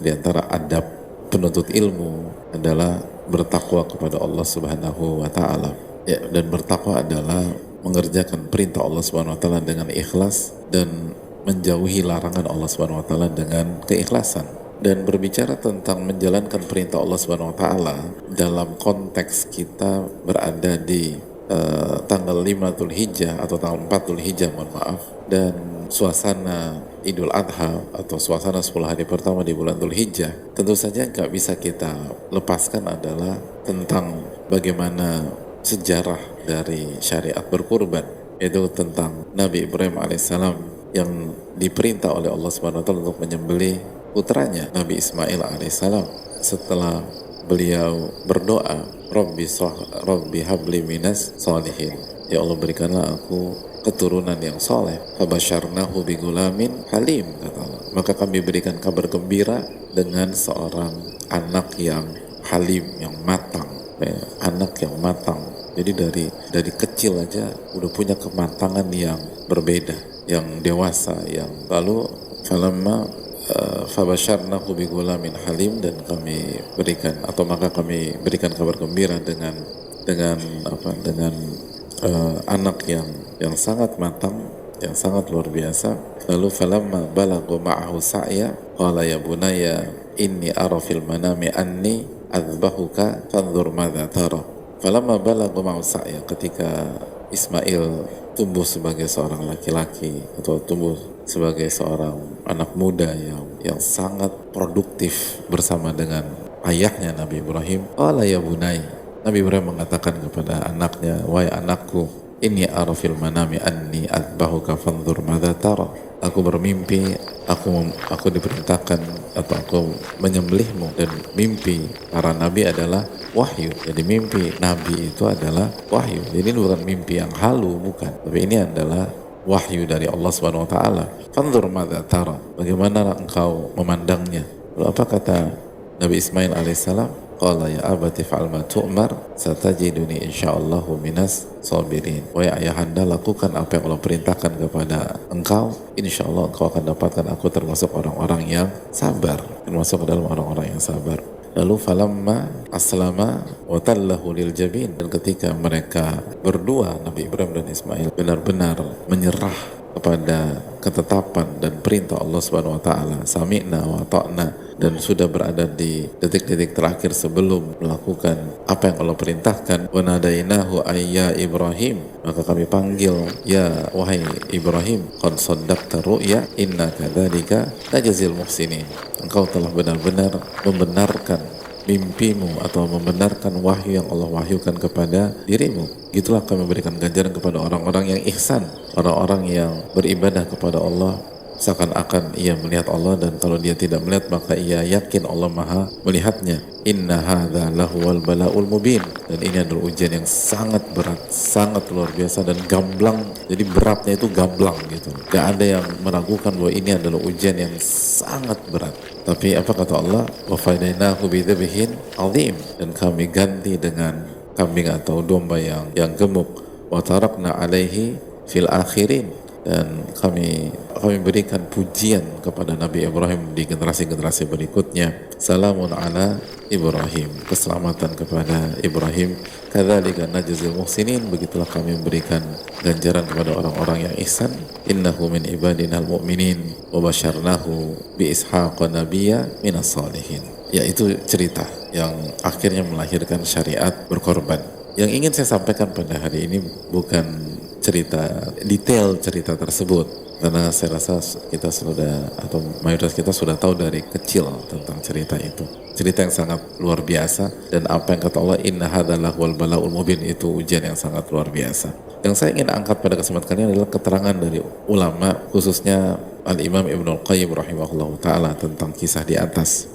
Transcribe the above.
di antara adab penuntut ilmu adalah bertakwa kepada Allah Subhanahu wa taala. Ya, dan bertakwa adalah mengerjakan perintah Allah Subhanahu wa taala dengan ikhlas dan menjauhi larangan Allah Subhanahu wa taala dengan keikhlasan. Dan berbicara tentang menjalankan perintah Allah Subhanahu wa taala dalam konteks kita berada di tanggal 5 Dzulhijjah atau tanggal 4 Dzulhijjah, mohon maaf, dan suasana Idul Adha atau suasana 10 hari pertama di bulan Dzulhijjah, tentu saja nggak bisa kita lepaskan adalah tentang bagaimana sejarah dari syariat berkurban, yaitu tentang Nabi Ibrahim alaihissalam yang diperintah oleh Allah Subhanahu wa taala untuk menyembelih putranya Nabi Ismail alaihissalam setelah beliau berdoa, Rabbi habli minas solihin, ya Allah berikanlah aku keturunan yang soleh. Fabasyarnahu bigulamin halim, kata Allah. Maka kami berikan kabar gembira dengan seorang anak yang halim, yang matang, anak yang matang. Jadi dari kecil aja udah punya kematangan yang berbeda, yang dewasa, yang lalu falamma fabasyarnahu bigulamin halim, dan kami berikan atau maka kami berikan kabar gembira dengan anak yang sangat matang, yang sangat luar biasa. Lalu falamma balagha ma'ahu sa'ya qala ya bunayya inni ara fil manami anni adzbahuka fanzur madza tara. Falamma balagha ma'ahu sa'ya, ketika Ismail tumbuh sebagai seorang laki-laki atau tumbuh sebagai seorang anak muda yang sangat produktif bersama dengan ayahnya Nabi Ibrahim. Qala ya bunai, Nabi Ibrahim mengatakan kepada anaknya, wahai anakku, inni ara fil manami anni adbahuka fanzur madza tara. Aku bermimpi, aku diperintahkan atau aku menyembelihmu, dan mimpi para nabi adalah wahyu. Jadi mimpi nabi itu adalah wahyu. Jadi ini bukan mimpi yang halu, bukan. Tapi ini adalah wahyu dari Allah Subhanahu wa taala. Fanzur madza tara. Bagaimana engkau memandangnya? Lalu apa kata Nabi Ismail alaihissalam? Qala ya abati fa'al ma tu'mar satajiduni insyaallahu minas sabirin. Wahai ayahanda, lakukan apa yang Allah perintahkan kepada engkau, insyaallah engkau akan dapatkan aku termasuk orang-orang yang sabar, termasuk dalam orang-orang yang sabar. Lalu falamma aslama wa tallahu lil jabin, dan ketika mereka berdua, Nabi Ibrahim dan Ismail, benar-benar menyerah kepada ketetapan dan perintah Allah Subhanahu wa taala, sami'na wa ta'na, dan sudah berada di detik-detik terakhir sebelum melakukan apa yang Allah perintahkan, wa nadainahu ayya Ibrahim, maka kami panggil, ya wahai Ibrahim, qad saddaqta ru'ya inna kadzalika najzil muhsinin, engkau telah benar-benar membenarkan mimpimu atau membenarkan wahyu yang Allah wahyukan kepada dirimu. Gitulah kami memberikan ganjaran kepada orang-orang yang ihsan, orang-orang yang beribadah kepada Allah seakan-akan ia melihat Allah, dan kalau dia tidak melihat maka ia yakin Allah maha melihatnya. Inna hadza lahuwal balaul mubin, dan ini adalah ujian yang sangat berat, sangat luar biasa dan gamblang. Jadi beratnya itu gamblang gitu, gak ada yang meragukan bahwa ini adalah ujian yang sangat berat. Tapi apa kata Allah? Wa fadainahu bidzabhin azim, dan kami ganti dengan kambing atau domba yang gemuk. Wa tarakna alaihi fil akhirin, dan kami berikan pujian kepada Nabi Ibrahim di generasi-generasi berikutnya. Salamun ala Ibrahim, keselamatan kepada Ibrahim. Kadzalika najzil muhsinin, begitulah kami memberikan ganjaran kepada orang-orang yang ihsan. Innahu min ibadinal mu'minin wa basyarnahu bi ishaqa nabiyya minas salihin. Yaitu cerita yang akhirnya melahirkan syariat berkorban. Yang ingin saya sampaikan pada hari ini bukan detail cerita tersebut, karena saya rasa kita sudah, atau mayoritas kita sudah tahu dari kecil tentang cerita itu. Cerita yang sangat luar biasa, dan apa yang kata Allah, inna hadzalah wal balaul mubin, itu ujian yang sangat luar biasa. Yang saya ingin angkat pada kesempatan ini adalah keterangan dari ulama, khususnya Al-Imam Ibnul Qayyim rahimahullah ta'ala tentang kisah di atas.